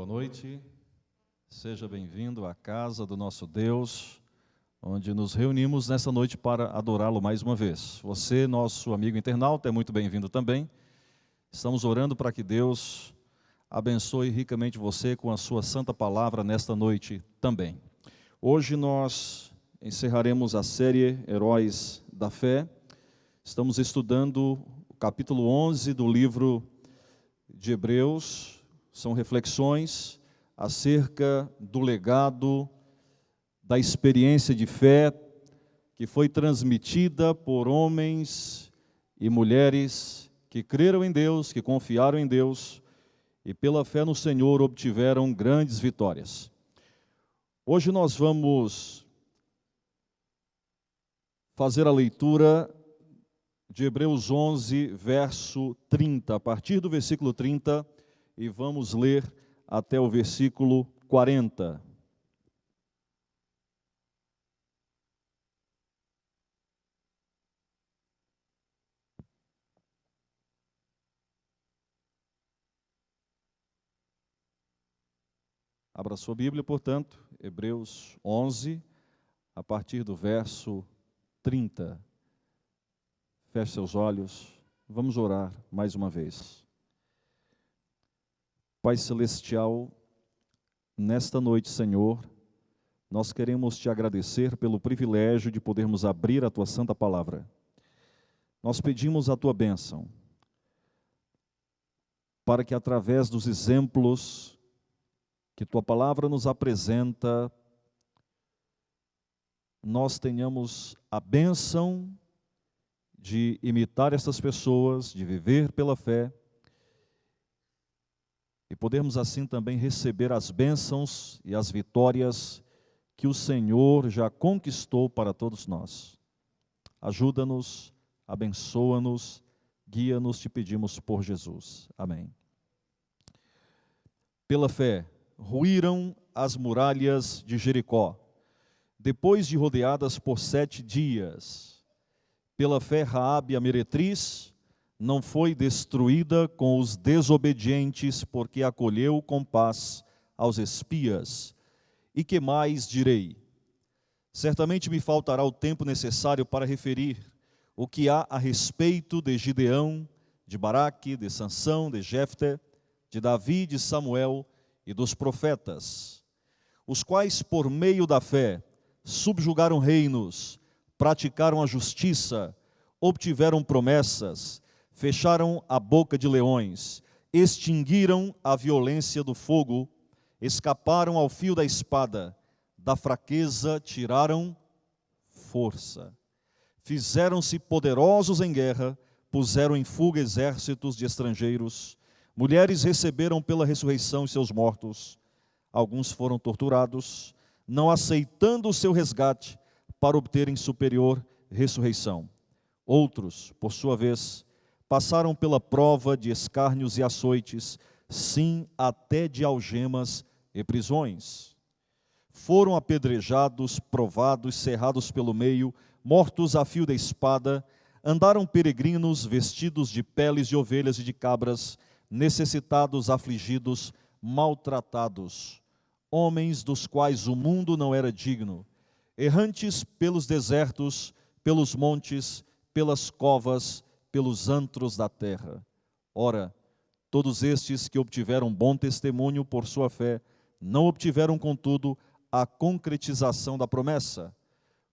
Boa noite, seja bem-vindo à casa do nosso Deus, onde nos reunimos nessa noite para adorá-lo mais uma vez. Você, nosso amigo internauta, é muito bem-vindo também. Estamos orando para que Deus abençoe ricamente você com a sua santa palavra nesta noite também. Hoje nós encerraremos a série Heróis da Fé. Estamos estudando o capítulo 11 do livro de Hebreus. São reflexões acerca do legado, da experiência de fé que foi transmitida por homens e mulheres que creram em Deus, que confiaram em Deus e pela fé no Senhor obtiveram grandes vitórias. Hoje nós vamos fazer a leitura de Hebreus 11, verso 30, a partir do versículo 30, e vamos ler até o versículo 40. Abra sua Bíblia, portanto, Hebreus 11, a partir do verso 30. Feche seus olhos, vamos orar mais uma vez. Pai Celestial, nesta noite, Senhor, nós queremos te agradecer pelo privilégio de podermos abrir a tua santa palavra. Nós pedimos a tua bênção, para que através dos exemplos que tua palavra nos apresenta, nós tenhamos a bênção de imitar essas pessoas, de viver pela fé, e podermos assim também receber as bênçãos e as vitórias que o Senhor já conquistou para todos nós. Ajuda-nos, abençoa-nos, guia-nos, te pedimos por Jesus. Amém. Pela fé, ruíram as muralhas de Jericó, depois de rodeadas por 7 dias. Pela fé, Raabe, a meretriz, não foi destruída com os desobedientes, porque acolheu com paz aos espias. E que mais direi? Certamente me faltará o tempo necessário para referir o que há a respeito de Gideão, de Baraque, de Sansão, de Jefté, de Davi, de Samuel e dos profetas, os quais por meio da fé subjugaram reinos, praticaram a justiça, obtiveram promessas, fecharam a boca de leões, extinguiram a violência do fogo, escaparam ao fio da espada, da fraqueza tiraram força. Fizeram-se poderosos em guerra, puseram em fuga exércitos de estrangeiros, mulheres receberam pela ressurreição seus mortos, alguns foram torturados, não aceitando o seu resgate para obterem superior ressurreição. Outros, por sua vez, passaram pela prova de escárnios e açoites, sim, até de algemas e prisões. Foram apedrejados, provados, cerrados pelo meio, mortos a fio da espada, andaram peregrinos vestidos de peles de ovelhas e de cabras, necessitados, afligidos, maltratados, homens dos quais o mundo não era digno, errantes pelos desertos, pelos montes, pelas covas, pelos antros da terra. Ora, todos estes que obtiveram bom testemunho por sua fé, não obtiveram, contudo, a concretização da promessa,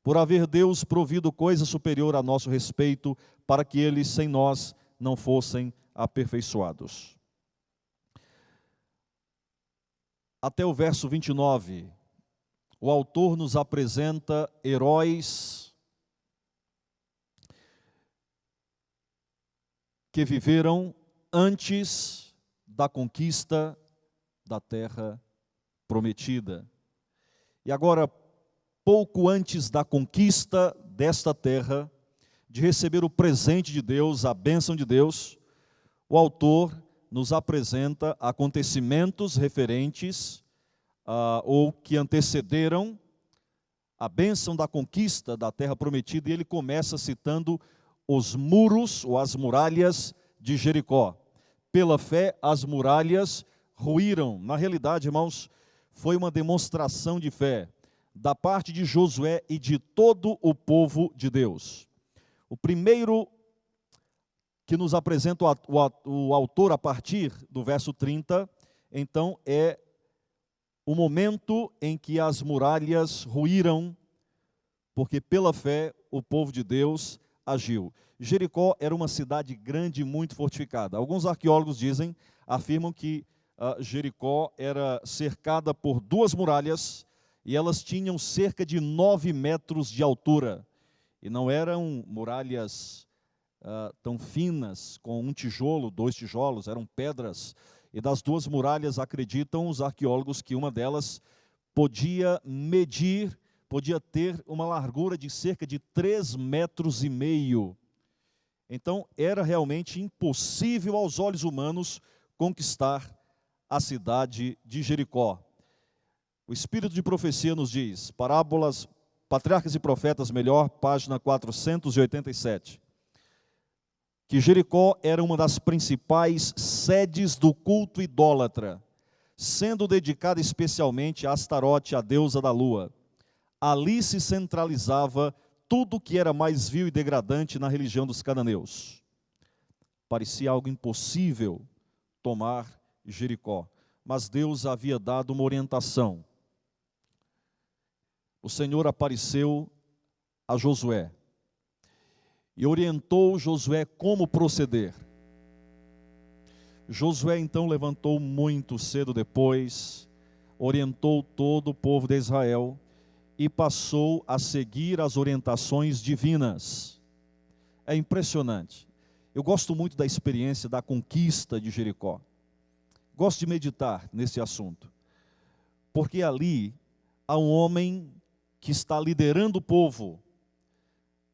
por haver Deus provido coisa superior a nosso respeito, para que eles, sem nós, não fossem aperfeiçoados. Até o verso 29, o autor nos apresenta heróis que viveram antes da conquista da terra prometida. E agora, pouco antes da conquista desta terra, de receber o presente de Deus, a bênção de Deus, o autor nos apresenta acontecimentos referentes ou que antecederam a bênção da conquista da terra prometida, e ele começa citando os muros ou as muralhas de Jericó. Pela fé, as muralhas ruíram. Na realidade, irmãos, foi uma demonstração de fé da parte de Josué e de todo o povo de Deus. O primeiro que nos apresenta o autor a partir do verso 30, então, é o momento em que as muralhas ruíram, porque pela fé o povo de Deus agiu. Jericó era uma cidade grande e muito fortificada. Alguns arqueólogos afirmam que Jericó era cercada por 2 muralhas e elas tinham cerca de 9 metros de altura. E não eram muralhas tão finas, com 1 tijolo, 2 tijolos, eram pedras. E das 2 muralhas, acreditam os arqueólogos que uma delas podia ter uma largura de cerca de 3,5 metros. Então, era realmente impossível aos olhos humanos conquistar a cidade de Jericó. O Espírito de Profecia nos diz, Parábolas, Patriarcas e Profetas, página 487, que Jericó era uma das principais sedes do culto idólatra, sendo dedicada especialmente a Astarote, a deusa da lua. Ali se centralizava tudo que era mais vil e degradante na religião dos cananeus. Parecia algo impossível tomar Jericó, mas Deus havia dado uma orientação. O Senhor apareceu a Josué e orientou Josué como proceder. Josué então levantou muito cedo depois, orientou todo o povo de Israel e passou a seguir as orientações divinas. É impressionante. Eu gosto muito da experiência da conquista de Jericó. Gosto de meditar nesse assunto, porque ali há um homem que está liderando o povo,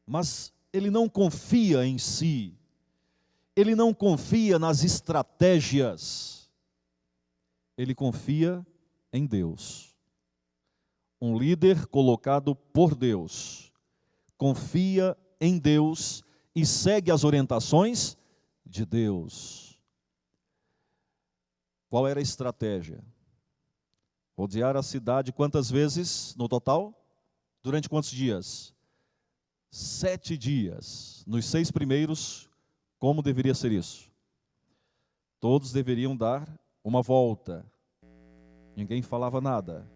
mas ele não confia em si, ele não confia nas estratégias, ele confia em Deus. Um líder colocado por Deus, confia em Deus e segue as orientações de Deus. Qual era a estratégia? Rodear a cidade quantas vezes no total? Durante quantos dias? 7 dias. Nos 6 primeiros, como deveria ser isso? Todos deveriam dar uma volta. Ninguém falava nada.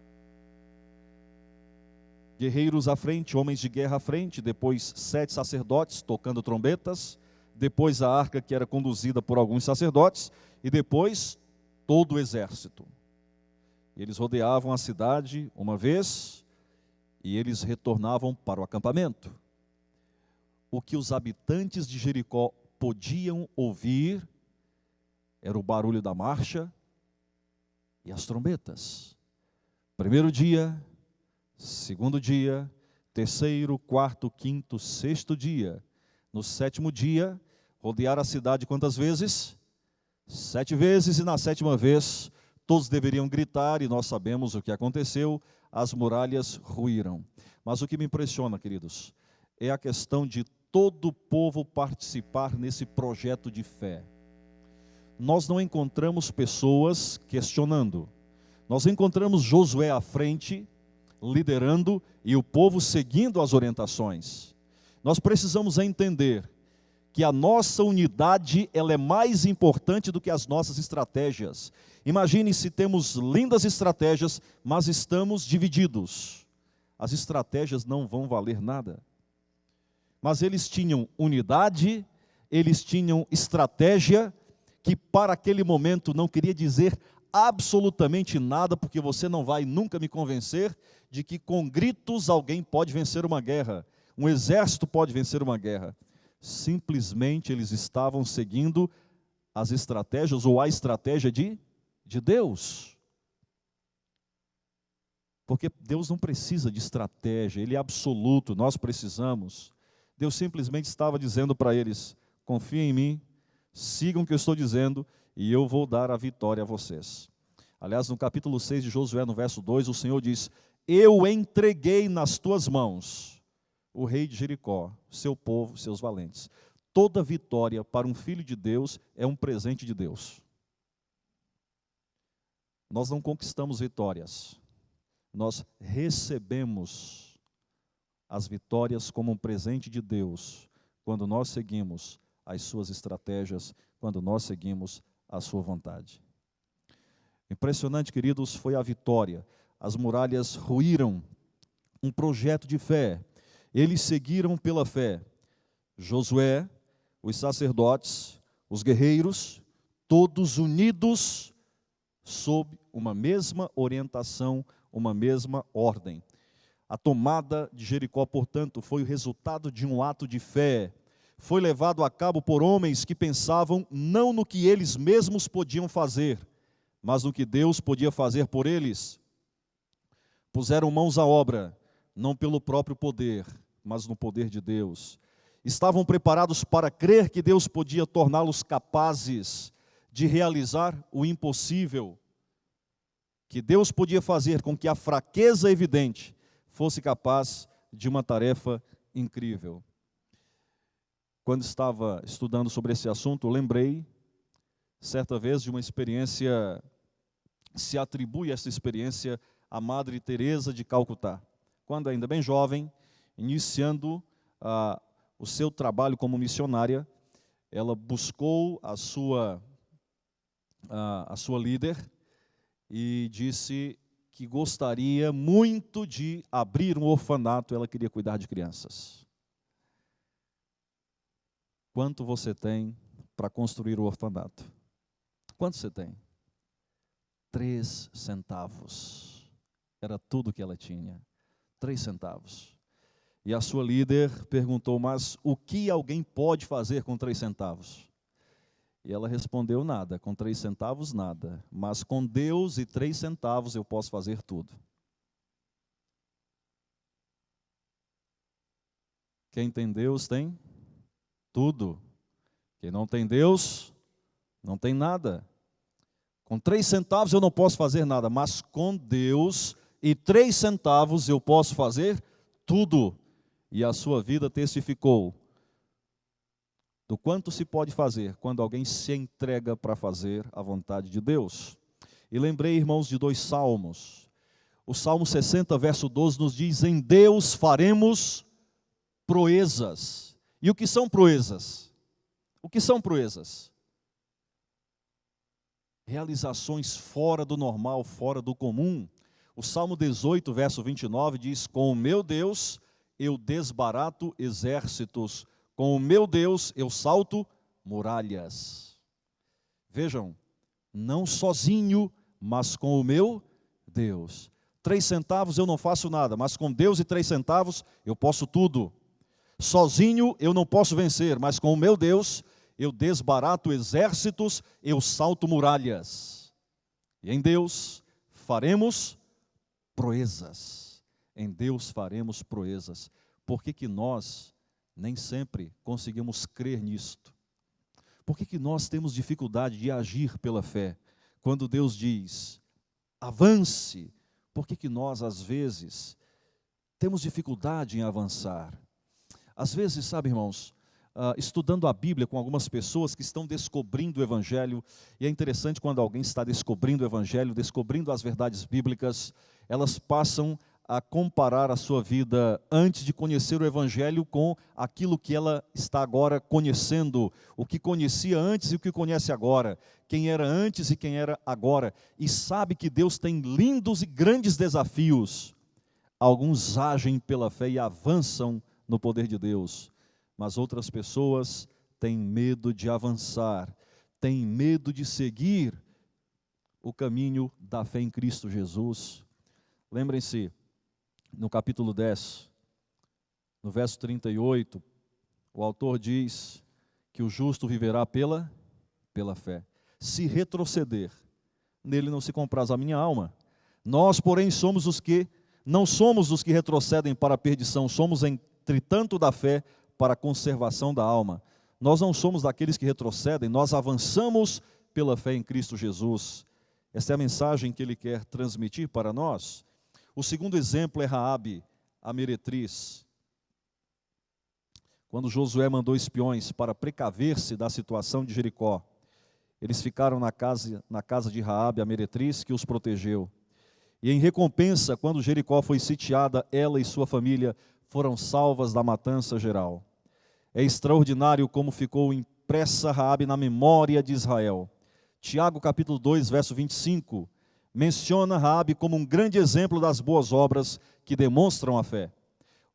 Guerreiros à frente, homens de guerra à frente, depois 7 sacerdotes tocando trombetas, depois a arca que era conduzida por alguns sacerdotes, e depois todo o exército. Eles rodeavam a cidade uma vez, e eles retornavam para o acampamento. O que os habitantes de Jericó podiam ouvir era o barulho da marcha e as trombetas. Primeiro dia, segundo dia, terceiro, quarto, quinto, sexto dia. No 7º dia, rodear a cidade quantas vezes? 7 vezes, e na 7ª vez, todos deveriam gritar, e nós sabemos o que aconteceu, as muralhas ruíram. Mas o que me impressiona, queridos, é a questão de todo o povo participar nesse projeto de fé. Nós não encontramos pessoas questionando, nós encontramos Josué à frente, liderando, e o povo seguindo as orientações. Nós precisamos entender que a nossa unidade, ela é mais importante do que as nossas estratégias. Imagine se temos lindas estratégias, mas estamos divididos. As estratégias não vão valer nada. Mas eles tinham unidade, eles tinham estratégia, que para aquele momento não queria dizer absolutamente nada, porque você não vai nunca me convencer de que com gritos alguém pode vencer uma guerra, um exército pode vencer uma guerra. Simplesmente eles estavam seguindo as estratégias, ou a estratégia de Deus. Porque Deus não precisa de estratégia, Ele é absoluto, nós precisamos. Deus simplesmente estava dizendo para eles: confiem em mim, sigam o que eu estou dizendo, e eu vou dar a vitória a vocês. Aliás, no capítulo 6 de Josué, no verso 2, o Senhor diz: eu entreguei nas tuas mãos o rei de Jericó, seu povo, seus valentes. Toda vitória para um filho de Deus é um presente de Deus. Nós não conquistamos vitórias, nós recebemos as vitórias como um presente de Deus, quando nós seguimos as suas estratégias, quando nós seguimos a sua vontade. Impressionante, queridos, foi a vitória. As muralhas ruíram, um projeto de fé. Eles seguiram pela fé. Josué, os sacerdotes, os guerreiros, todos unidos sob uma mesma orientação, uma mesma ordem. A tomada de Jericó, portanto, foi o resultado de um ato de fé. Foi levado a cabo por homens que pensavam não no que eles mesmos podiam fazer, mas no que Deus podia fazer por eles. Puseram mãos à obra, não pelo próprio poder, mas no poder de Deus. Estavam preparados para crer que Deus podia torná-los capazes de realizar o impossível, que Deus podia fazer com que a fraqueza evidente fosse capaz de uma tarefa incrível. Quando estava estudando sobre esse assunto, lembrei, certa vez, de uma experiência, se atribui essa experiência à Madre Teresa de Calcutá. Quando ainda bem jovem, iniciando o seu trabalho como missionária, ela buscou a sua líder e disse que gostaria muito de abrir um orfanato, ela queria cuidar de crianças. Quanto você tem para construir o orfanato? Quanto você tem? 3 centavos. Era tudo que ela tinha. 3 centavos. E a sua líder perguntou, mas o que alguém pode fazer com 3 centavos? E ela respondeu, nada, com 3 centavos nada, mas com Deus e 3 centavos eu posso fazer tudo. Quem tem Deus tem tudo. Quem não tem Deus, não tem nada. Com 3 centavos eu não posso fazer nada, mas com Deus e 3 centavos eu posso fazer tudo. E a sua vida testificou do quanto se pode fazer quando alguém se entrega para fazer a vontade de Deus. E lembrei, irmãos, de 2 salmos. O Salmo 60, verso 12, nos diz, em Deus faremos proezas. E o que são proezas? O que são proezas? Realizações fora do normal, fora do comum. O Salmo 18, verso 29, diz, com o meu Deus eu desbarato exércitos, com o meu Deus eu salto muralhas. Vejam, não sozinho, mas com o meu Deus. 3 centavos eu não faço nada, mas com Deus e 3 centavos eu posso tudo. Sozinho eu não posso vencer, mas com o meu Deus eu desbarato exércitos, eu salto muralhas. E em Deus faremos proezas. Em Deus faremos proezas. Por que nós nem sempre conseguimos crer nisto? Por que nós temos dificuldade de agir pela fé? Quando Deus diz, avance, por que nós, às vezes, temos dificuldade em avançar? Às vezes, sabe, irmãos, estudando a Bíblia com algumas pessoas que estão descobrindo o Evangelho, e é interessante quando alguém está descobrindo o Evangelho, descobrindo as verdades bíblicas, elas passam a comparar a sua vida antes de conhecer o Evangelho com aquilo que ela está agora conhecendo, o que conhecia antes e o que conhece agora, quem era antes e quem era agora, e sabe que Deus tem lindos e grandes desafios. Alguns agem pela fé e avançam no poder de Deus, mas outras pessoas têm medo de avançar, têm medo de seguir o caminho da fé em Cristo Jesus. Lembrem-se, no capítulo 10, no verso 38, o autor diz que o justo viverá pela fé. Se retroceder, nele não se compraz a minha alma. Nós, porém, não somos os que retrocedem para a perdição, somos entretanto da fé para a conservação da alma. Nós não somos daqueles que retrocedem, nós avançamos pela fé em Cristo Jesus. Esta é a mensagem que ele quer transmitir para nós. O segundo exemplo é Raabe, a meretriz. Quando Josué mandou espiões para precaver-se da situação de Jericó, Eles ficaram na casa de Raabe, a meretriz, que os protegeu. E em recompensa, quando Jericó foi sitiada, ela e sua família foram salvas da matança geral. É extraordinário como ficou impressa Raabe na memória de Israel. Tiago capítulo 2, verso 25, menciona Raabe como um grande exemplo das boas obras que demonstram a fé.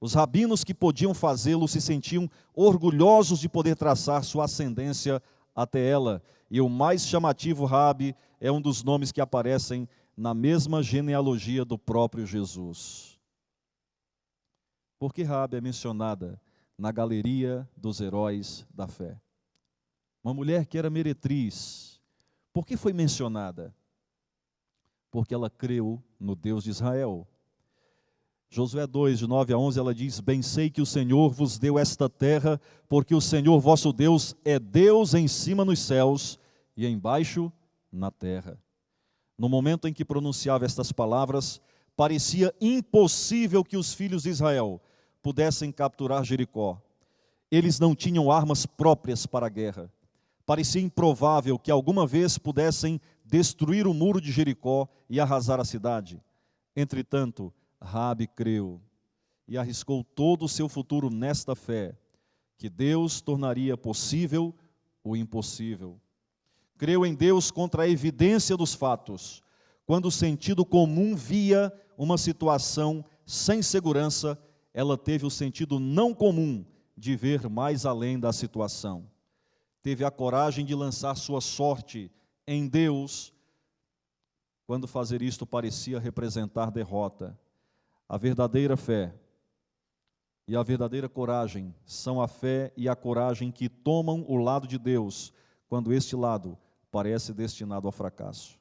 Os rabinos que podiam fazê-lo se sentiam orgulhosos de poder traçar sua ascendência até ela. E o mais chamativo, Raabe, é um dos nomes que aparecem na mesma genealogia do próprio Jesus. Por que Raabe é mencionada na galeria dos heróis da fé? Uma mulher que era meretriz. Por que foi mencionada? Porque ela creu no Deus de Israel. Josué 2, de 9 a 11, ela diz: bem sei que o Senhor vos deu esta terra, porque o Senhor vosso Deus é Deus em cima nos céus e embaixo na terra. No momento em que pronunciava estas palavras, parecia impossível que os filhos de Israel pudessem capturar Jericó. Eles não tinham armas próprias para a guerra. Parecia improvável que alguma vez pudessem destruir o muro de Jericó e arrasar a cidade. Entretanto, Raabe creu e arriscou todo o seu futuro nesta fé, que Deus tornaria possível o impossível. Creu em Deus contra a evidência dos fatos, quando o sentido comum via uma situação sem segurança, ela teve o sentido não comum de ver mais além da situação. Teve a coragem de lançar sua sorte em Deus, quando fazer isto parecia representar derrota. A verdadeira fé e a verdadeira coragem são a fé e a coragem que tomam o lado de Deus, quando este lado parece destinado ao fracasso.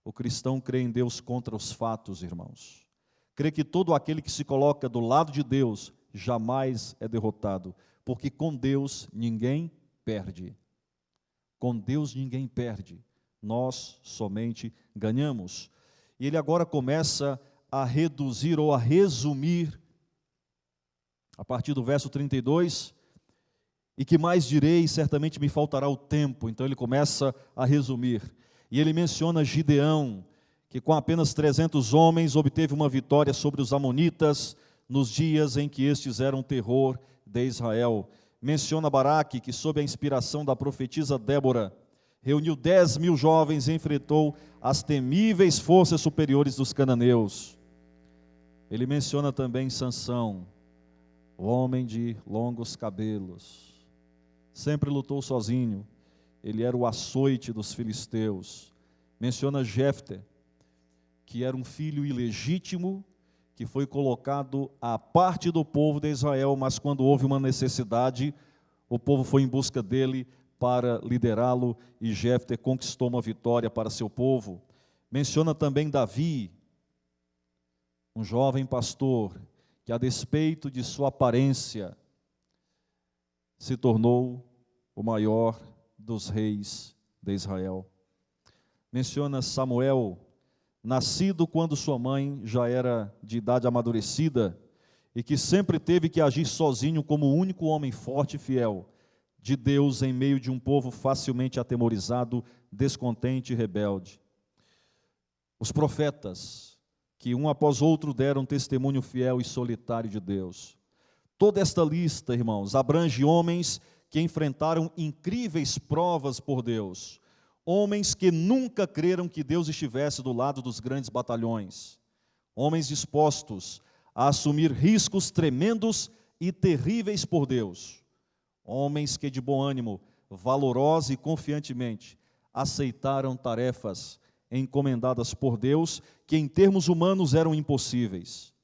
O cristão crê em Deus contra os fatos, irmãos. Crê que todo aquele que se coloca do lado de Deus jamais é derrotado, porque com Deus ninguém perde. Com Deus ninguém perde, nós somente ganhamos. E ele agora começa a reduzir ou a resumir, a partir do verso 32, e que mais direi, certamente me faltará o tempo. Então ele começa a resumir, e ele menciona Gideão, que com apenas 300 homens obteve uma vitória sobre os amonitas, nos dias em que estes eram terror de Israel. Menciona Baraque, que sob a inspiração da profetisa Débora, reuniu 10.000 jovens e enfrentou as temíveis forças superiores dos cananeus. Ele menciona também Sansão, o homem de longos cabelos. Sempre lutou sozinho, ele era o açoite dos filisteus. Menciona Jefté, que era um filho ilegítimo, que foi colocado à parte do povo de Israel, mas quando houve uma necessidade, o povo foi em busca dele para liderá-lo, e Jefté conquistou uma vitória para seu povo. Menciona também Davi, um jovem pastor, que a despeito de sua aparência, se tornou o maior dos reis de Israel. Menciona Samuel, nascido quando sua mãe já era de idade amadurecida, e que sempre teve que agir sozinho como o único homem forte e fiel de Deus em meio de um povo facilmente atemorizado, descontente e rebelde. Os profetas, que um após outro deram testemunho fiel e solitário de Deus. Toda esta lista, irmãos, abrange homens que enfrentaram incríveis provas por Deus, homens que nunca creram que Deus estivesse do lado dos grandes batalhões, homens dispostos a assumir riscos tremendos e terríveis por Deus, homens que de bom ânimo, valorosa e confiantemente, aceitaram tarefas encomendadas por Deus, que em termos humanos eram impossíveis.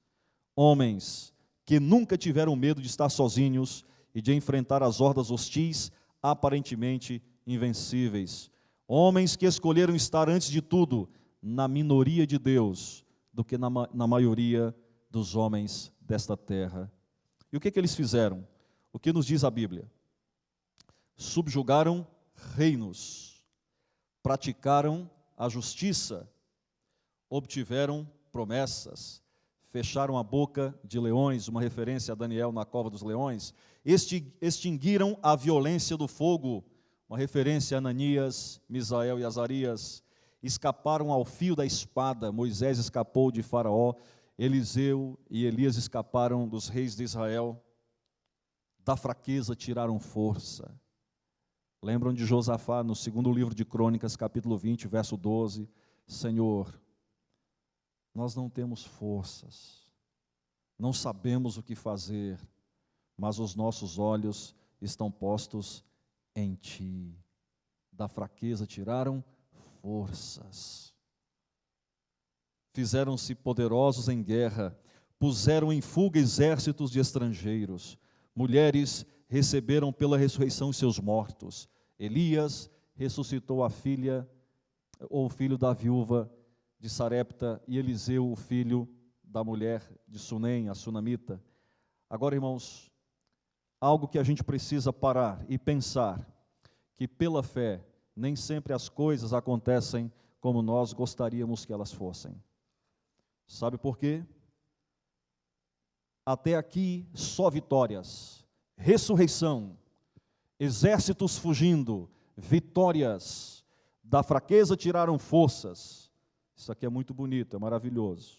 Homens que nunca tiveram medo de estar sozinhos e de enfrentar as hordas hostis, aparentemente invencíveis. Homens que escolheram estar, antes de tudo, na minoria de Deus, do que na maioria dos homens desta terra. E o que eles fizeram? O que nos diz a Bíblia? Subjugaram reinos, praticaram a justiça, obtiveram promessas, fecharam a boca de leões, uma referência a Daniel na cova dos leões, extinguiram a violência do fogo, uma referência a Ananias, Misael e Azarias, escaparam ao fio da espada. Moisés escapou de Faraó, Eliseu e Elias escaparam dos reis de Israel. Da fraqueza tiraram força. Lembram de Josafá no segundo livro de Crônicas, capítulo 20, verso 12: Senhor, nós não temos forças, não sabemos o que fazer, mas os nossos olhos estão postos em Ti. Da fraqueza tiraram forças. Fizeram-se poderosos em guerra, puseram em fuga exércitos de estrangeiros. Mulheres receberam pela ressurreição seus mortos. Elias ressuscitou a filha, ou o filho da viúva de Sarepta, e Eliseu, o filho da mulher de Sunem, a sunamita. Agora, irmãos, algo que a gente precisa parar e pensar, que pela fé, nem sempre as coisas acontecem como nós gostaríamos que elas fossem. Sabe por quê? Até aqui, só vitórias, ressurreição, exércitos fugindo, vitórias. Da fraqueza tiraram forças. Isso aqui é muito bonito, é maravilhoso.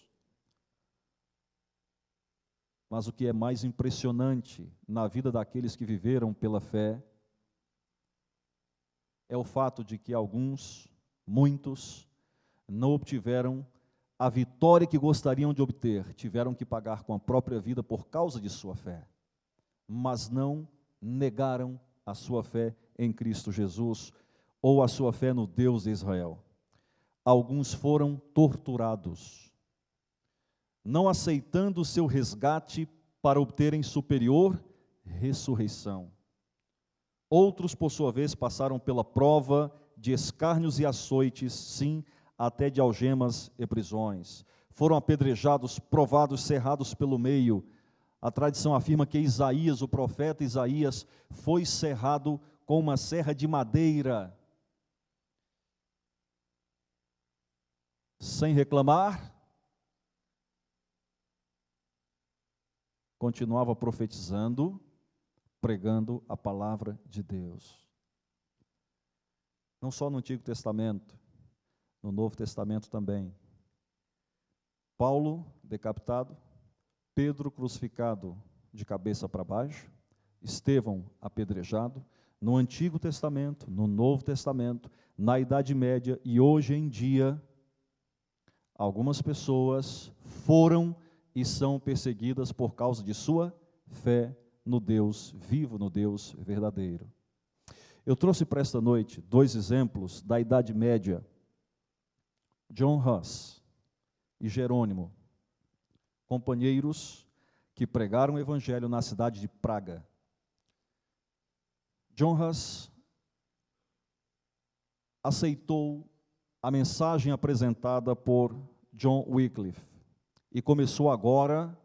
Mas o que é mais impressionante na vida daqueles que viveram pela fé é o fato de que alguns, muitos, não obtiveram a vitória que gostariam de obter, tiveram que pagar com a própria vida por causa de sua fé, mas não negaram a sua fé em Cristo Jesus, ou a sua fé no Deus de Israel. Alguns foram torturados, não aceitando o seu resgate para obterem superior ressurreição. Outros, por sua vez, passaram pela prova de escárnios e açoites, sim, até de algemas e prisões. Foram apedrejados, provados, cerrados pelo meio. A tradição afirma que Isaías, o profeta Isaías, foi cerrado com uma serra de madeira, sem reclamar, continuava profetizando, pregando a palavra de Deus. Não só no Antigo Testamento, no Novo Testamento também. Paulo decapitado, Pedro crucificado de cabeça para baixo, Estevão apedrejado. No Antigo Testamento, no Novo Testamento, na Idade Média e hoje em dia, algumas pessoas foram e são perseguidas por causa de sua fé no Deus vivo, no Deus verdadeiro. Eu trouxe para esta noite 2 exemplos da Idade Média: John Huss e Jerônimo, companheiros que pregaram o evangelho na cidade de Praga. John Huss aceitou a mensagem apresentada por John Wycliffe e começou agora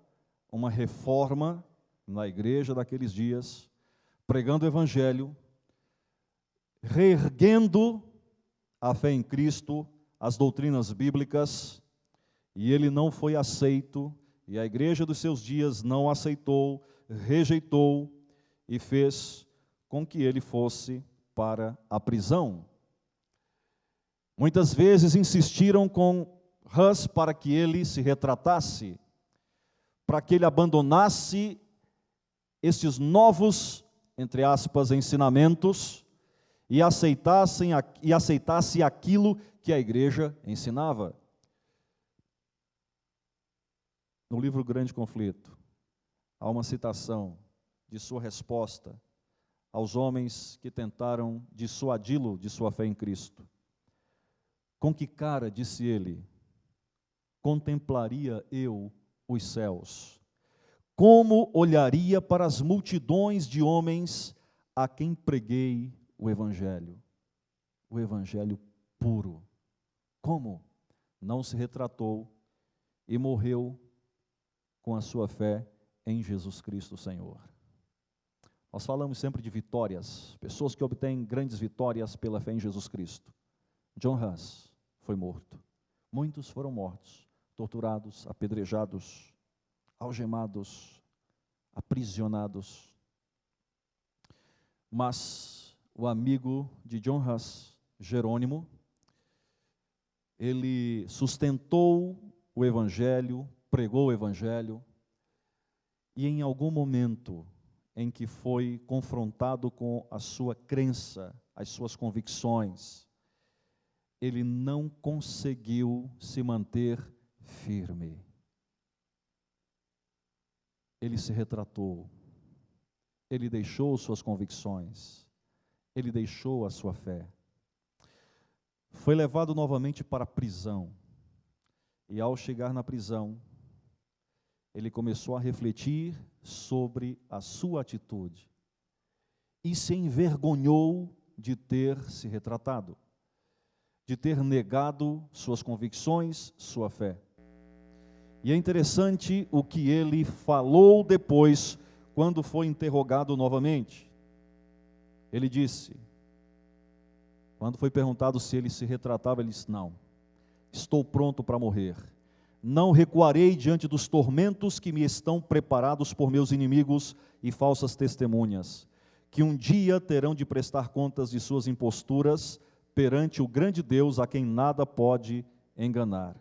uma reforma na igreja daqueles dias, pregando o evangelho, reerguendo a fé em Cristo, as doutrinas bíblicas, e ele não foi aceito, e a igreja dos seus dias não aceitou, rejeitou, e fez com que ele fosse para a prisão. Muitas vezes insistiram com Huss para que ele se retratasse, para que ele abandonasse esses novos, entre aspas, ensinamentos, e aceitasse aquilo que a igreja ensinava. No livro Grande Conflito, há uma citação de sua resposta aos homens que tentaram dissuadi-lo de sua fé em Cristo. Com que cara, disse ele, contemplaria eu os céus? Como olharia para as multidões de homens a quem preguei o Evangelho puro? Como? Não se retratou e morreu com a sua fé em Jesus Cristo, Senhor. Nós falamos sempre de vitórias, pessoas que obtêm grandes vitórias pela fé em Jesus Cristo. John Huss foi morto. Muitos foram mortos, torturados, apedrejados, algemados, aprisionados. Mas o amigo de John Huss, Jerônimo, ele sustentou o Evangelho, pregou o Evangelho, e em algum momento em que foi confrontado com a sua crença, as suas convicções, ele não conseguiu se manter firme. Ele se retratou, ele deixou suas convicções, ele deixou a sua fé. Foi levado novamente para a prisão, e ao chegar na prisão, ele começou a refletir sobre a sua atitude, e se envergonhou de ter se retratado, de ter negado suas convicções, sua fé. E é interessante o que ele falou depois, quando foi interrogado novamente. Ele disse, quando foi perguntado se ele se retratava, ele disse: não, estou pronto para morrer. Não recuarei diante dos tormentos que me estão preparados por meus inimigos e falsas testemunhas, que um dia terão de prestar contas de suas imposturas perante o grande Deus a quem nada pode enganar.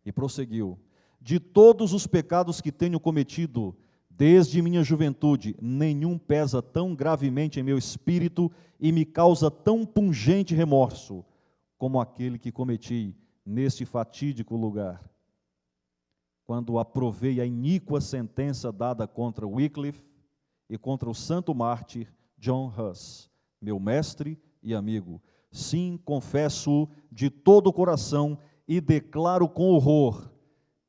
E prosseguiu: de todos os pecados que tenho cometido desde minha juventude, nenhum pesa tão gravemente em meu espírito e me causa tão pungente remorso como aquele que cometi neste fatídico lugar, quando aprovei a iníqua sentença dada contra Wycliffe e contra o santo mártir John Huss, meu mestre e amigo. Sim, confesso de todo o coração e declaro com horror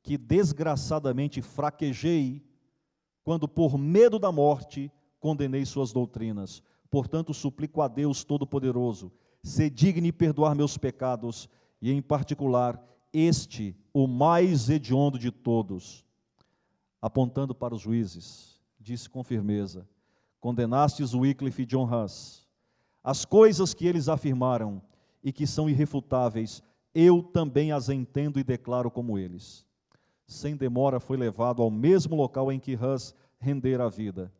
que desgraçadamente fraquejei quando, por medo da morte, condenei suas doutrinas. Portanto, suplico a Deus Todo-Poderoso, se digne perdoar meus pecados, e em particular este, o mais hediondo de todos. Apontando para os juízes, disse com firmeza: condenastes Wycliffe e John Huss. As coisas que eles afirmaram e que são irrefutáveis, eu também as entendo e declaro como eles. Sem demora foi levado ao mesmo local em que Huss rendera a vida.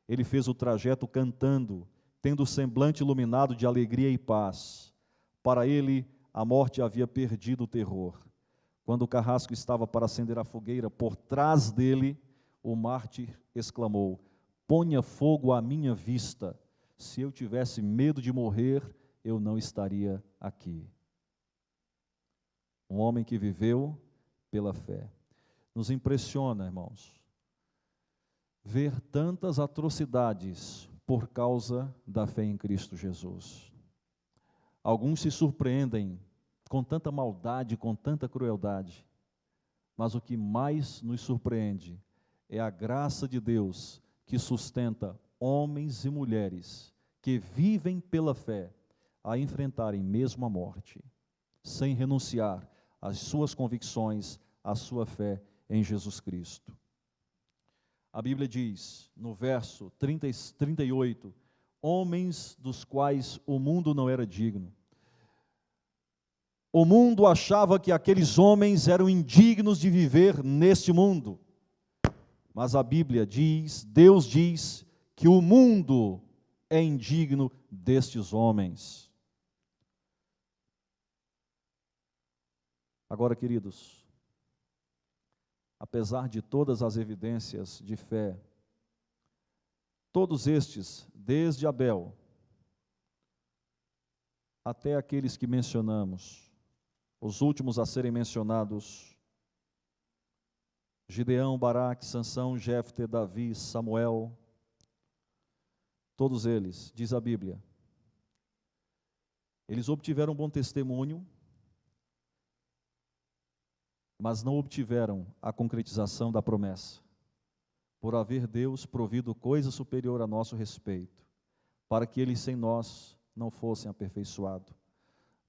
Ele fez o trajeto cantando, tendo o semblante iluminado de alegria e paz. Para ele, a morte havia perdido o terror. Quando o carrasco estava para acender a fogueira, por trás dele, o mártir exclamou: ponha fogo à minha vista. Se eu tivesse medo de morrer, eu não estaria aqui. Um homem que viveu pela fé. Nos impressiona, irmãos, ver tantas atrocidades por causa da fé em Cristo Jesus. Alguns se surpreendem com tanta maldade, com tanta crueldade, mas o que mais nos surpreende é a graça de Deus que sustenta homens e mulheres que vivem pela fé a enfrentarem mesmo a morte, sem renunciar às suas convicções, à sua fé em Jesus Cristo. A Bíblia diz, no verso 38, homens dos quais o mundo não era digno. O mundo achava que aqueles homens eram indignos de viver neste mundo. Mas a Bíblia diz, Deus diz, que o mundo é indigno destes homens. Agora, queridos, apesar de todas as evidências de fé, todos estes, desde Abel até aqueles que mencionamos, os últimos a serem mencionados, Gideão, Baraque, Sansão, Jefté, Davi, Samuel, todos eles, diz a Bíblia, eles obtiveram um bom testemunho, mas não obtiveram a concretização da promessa, por haver Deus provido coisa superior a nosso respeito, para que eles sem nós não fossem aperfeiçoados.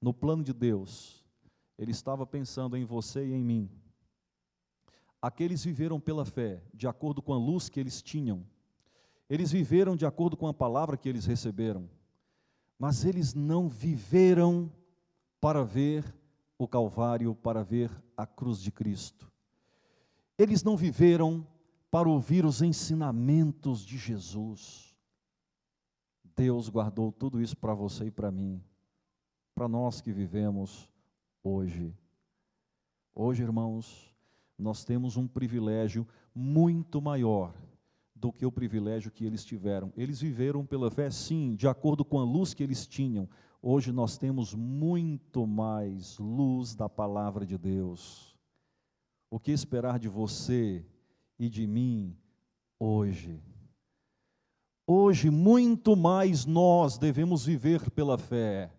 No plano de Deus, Ele estava pensando em você e em mim. Aqueles viveram pela fé, de acordo com a luz que eles tinham. Eles viveram de acordo com a palavra que eles receberam. Mas eles não viveram para ver o Calvário, para ver a cruz de Cristo. Eles não viveram para ouvir os ensinamentos de Jesus. Deus guardou tudo isso para você e para mim, para nós que vivemos hoje. Hoje, irmãos, nós temos um privilégio muito maior do que o privilégio que eles tiveram. Eles viveram pela fé, sim, de acordo com a luz que eles tinham. Hoje nós temos muito mais luz da palavra de Deus. O que esperar de você e de mim hoje? Hoje, muito mais nós devemos viver pela fé.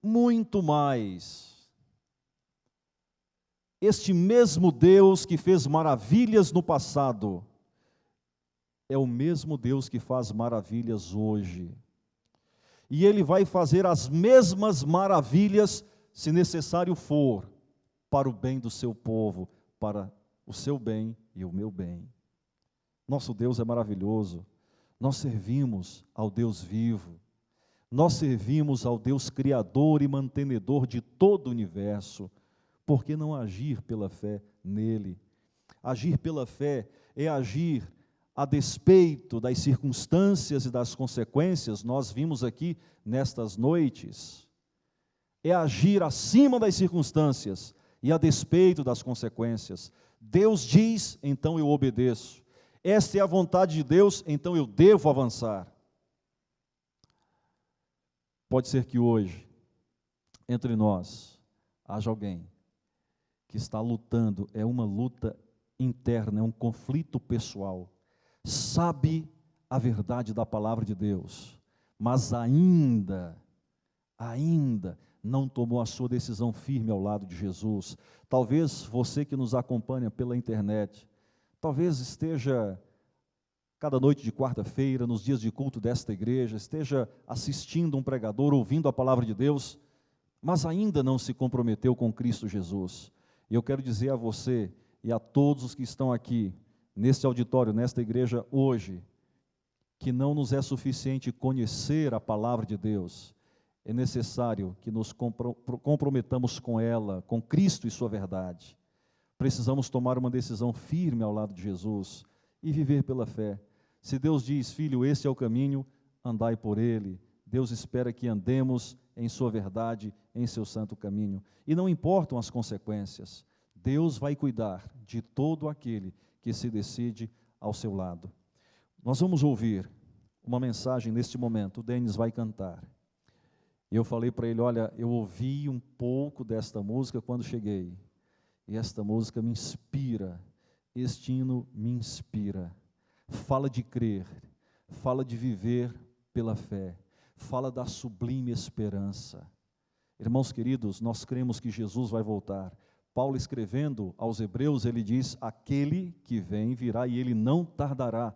Muito mais. Este mesmo Deus que fez maravilhas no passado, é o mesmo Deus que faz maravilhas hoje. E Ele vai fazer as mesmas maravilhas, se necessário for, para o bem do seu povo, para o seu bem e o meu bem. Nosso Deus é maravilhoso. Nós servimos ao Deus vivo. Nós servimos ao Deus criador e mantenedor de todo o universo. Por que não agir pela fé nele? Agir pela fé é agir a despeito das circunstâncias e das consequências. Nós vimos aqui nestas noites. É agir acima das circunstâncias e a despeito das consequências. Deus diz, então eu obedeço. Esta é a vontade de Deus, então eu devo avançar. Pode ser que hoje, entre nós, haja alguém que está lutando, é uma luta interna, é um conflito pessoal. Sabe a verdade da palavra de Deus, mas ainda não tomou a sua decisão firme ao lado de Jesus. Talvez você que nos acompanha pela internet, talvez esteja cada noite de quarta-feira, nos dias de culto desta igreja, esteja assistindo um pregador, ouvindo a palavra de Deus, mas ainda não se comprometeu com Cristo Jesus. E eu quero dizer a você e a todos os que estão aqui, neste auditório, nesta igreja hoje, que não nos é suficiente conhecer a palavra de Deus, é necessário que nos comprometamos com ela, com Cristo e sua verdade. Precisamos tomar uma decisão firme ao lado de Jesus e viver pela fé. Se Deus diz, filho, este é o caminho, andai por ele. Deus espera que andemos em sua verdade, em seu santo caminho. E não importam as consequências, Deus vai cuidar de todo aquele que se decide ao seu lado. Nós vamos ouvir uma mensagem neste momento, o Denis vai cantar. E eu falei para ele, olha, eu ouvi um pouco desta música quando cheguei. E esta música me inspira, este hino me inspira. Fala de crer, fala de viver pela fé, fala da sublime esperança. Irmãos queridos, nós cremos que Jesus vai voltar. Paulo escrevendo aos Hebreus, ele diz, aquele que vem virá e ele não tardará.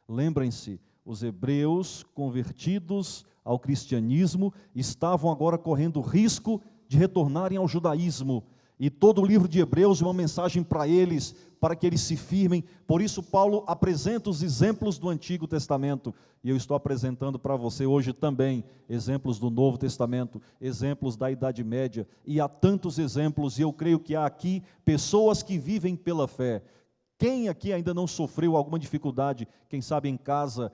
Lembrem-se, os hebreus convertidos ao cristianismo estavam agora correndo risco de retornarem ao judaísmo. E todo o livro de Hebreus é uma mensagem para eles, para que eles se firmem. Por isso Paulo apresenta os exemplos do Antigo Testamento. E eu estou apresentando para você hoje também exemplos do Novo Testamento, exemplos da Idade Média. E há tantos exemplos, e eu creio que há aqui pessoas que vivem pela fé. Quem aqui ainda não sofreu alguma dificuldade, quem sabe em casa,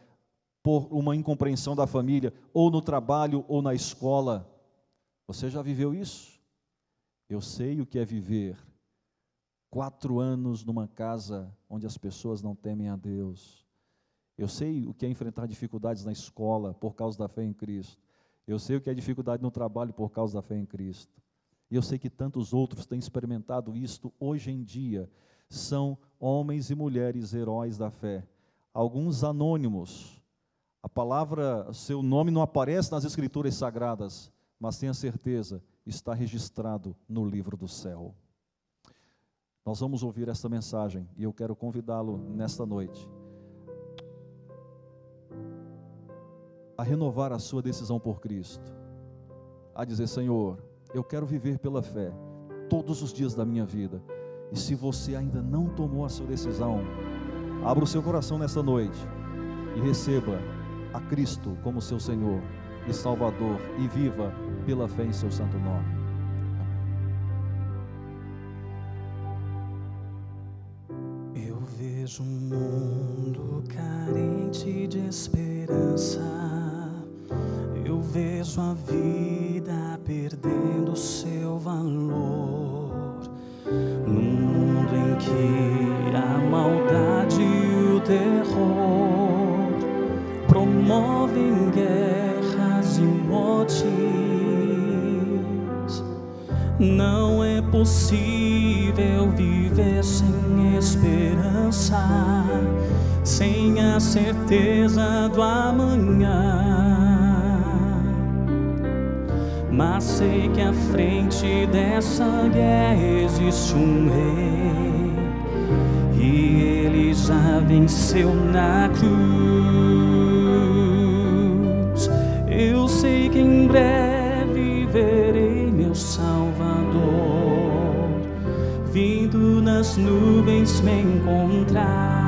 por uma incompreensão da família, ou no trabalho, ou na escola? Você já viveu isso? Eu sei o que é viver 4 anos numa casa onde as pessoas não temem a Deus. Eu sei o que é enfrentar dificuldades na escola por causa da fé em Cristo. Eu sei o que é dificuldade no trabalho por causa da fé em Cristo. E eu sei que tantos outros têm experimentado isto hoje em dia. São homens e mulheres heróis da fé. Alguns anônimos. A palavra, seu nome não aparece nas Escrituras Sagradas, mas tenha certeza, está registrado no livro do céu. Nós vamos ouvir esta mensagem e eu quero convidá-lo nesta noite a renovar a sua decisão por Cristo, a dizer, Senhor, eu quero viver pela fé todos os dias da minha vida. E se você ainda não tomou a sua decisão, abra o seu coração nesta noite e receba a Cristo como seu Senhor e Salvador e viva pela fé em seu santo nome. Eu vejo um mundo carente de esperança, esperança. Eu vejo a vida perdendo seu valor, num mundo em que a maldade e o terror promovem guerras e mortes. Não é possível viver sem esperança, sem a certeza do amanhã. Mas sei que à frente dessa guerra existe um rei, e ele já venceu na cruz. Eu sei que em breve verei meu Salvador vindo nas nuvens me encontrar.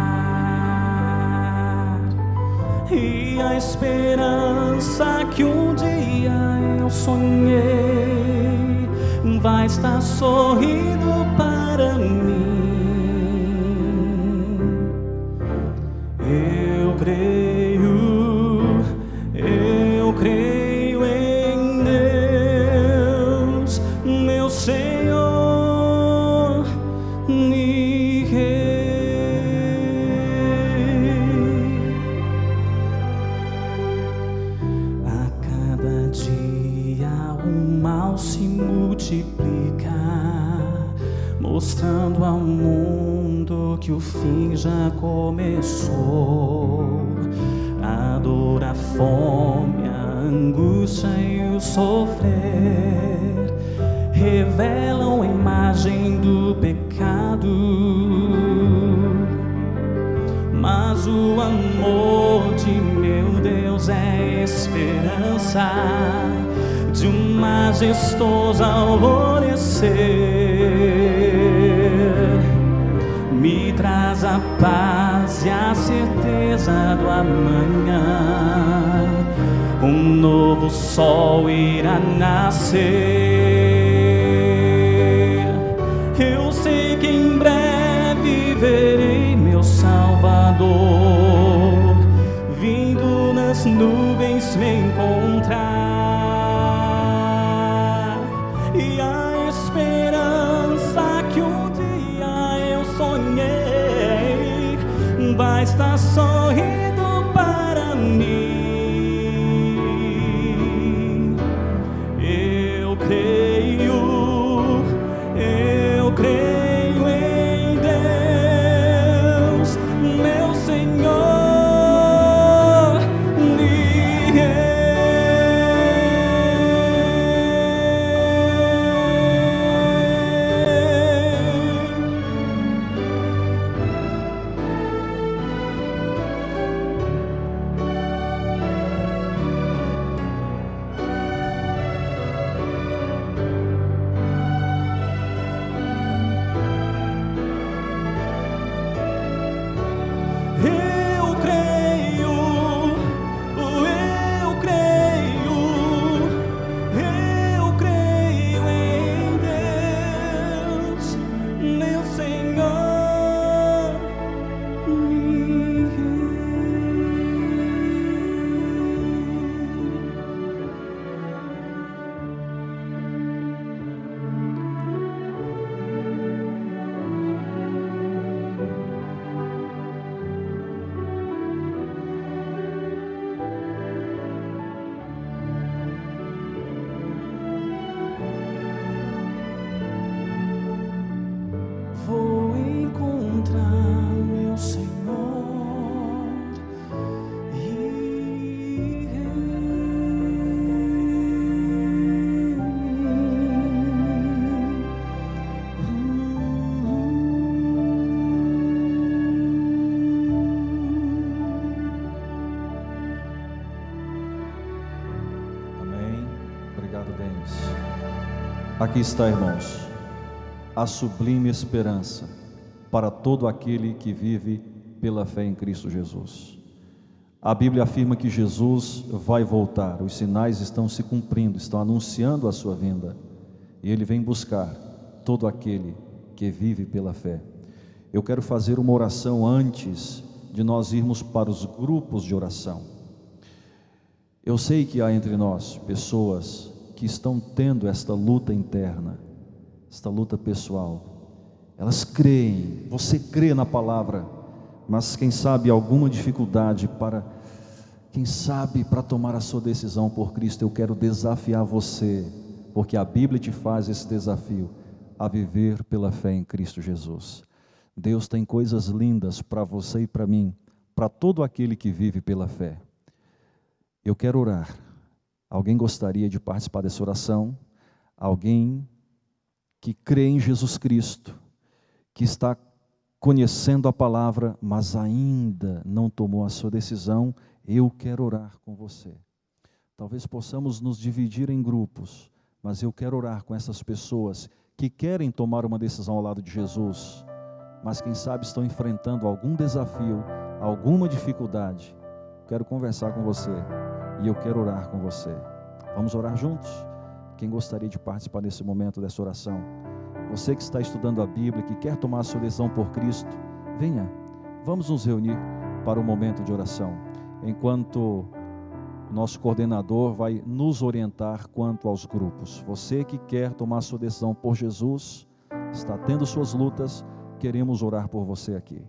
E a esperança que um dia eu sonhei vai estar sorrindo para mim. Eu creio em Deus, meu Senhor e Rei. A cada dia o mal se multiplica, mostrando ao mundo que o fim já começou. A dor, a fome, a angústia e o sofrer revelam a imagem do pecado. Mas o amor de meu Deus é esperança de um majestoso alvorecer. Me traz a paz e a certeza do amanhã. Um novo sol irá nascer. Eu sei que em breve verei meu Salvador vindo nas nuvens me encontrar. E a esperança que um dia eu sonhei vai estar sorrindo para mim. Eu creio em Deus, meu Senhor e Rei. Eu creio em Deus, meu Senhor e vou encontrar meu Senhor e Amém. Obrigado, Denis. Aqui está, irmãos, a sublime esperança para todo aquele que vive pela fé em Cristo Jesus. A Bíblia afirma que Jesus vai voltar, os sinais estão se cumprindo, estão anunciando a sua vinda, e Ele vem buscar todo aquele que vive pela fé. Eu quero fazer uma oração antes de nós irmos para os grupos de oração. Eu sei que há entre nós pessoas que estão tendo esta luta interna, esta luta pessoal. Elas creem, você crê na palavra, mas quem sabe alguma dificuldade quem sabe para tomar a sua decisão por Cristo. Eu quero desafiar você, porque a Bíblia te faz esse desafio, a viver pela fé em Cristo Jesus. Deus tem coisas lindas para você e para mim, para todo aquele que vive pela fé. Eu quero orar. Alguém gostaria de participar dessa oração? Alguém que crê em Jesus Cristo, que está conhecendo a palavra, mas ainda não tomou a sua decisão? Eu quero orar com você. Talvez possamos nos dividir em grupos, mas eu quero orar com essas pessoas que querem tomar uma decisão ao lado de Jesus, mas quem sabe estão enfrentando algum desafio, alguma dificuldade. Quero conversar com você e eu quero orar com você. Vamos orar juntos? Quem gostaria de participar nesse momento dessa oração? Você que está estudando a Bíblia, que quer tomar a sua decisão por Cristo, venha, vamos nos reunir para o momento de oração, enquanto o nosso coordenador vai nos orientar quanto aos grupos. Você que quer tomar a sua decisão por Jesus, está tendo suas lutas, queremos orar por você aqui.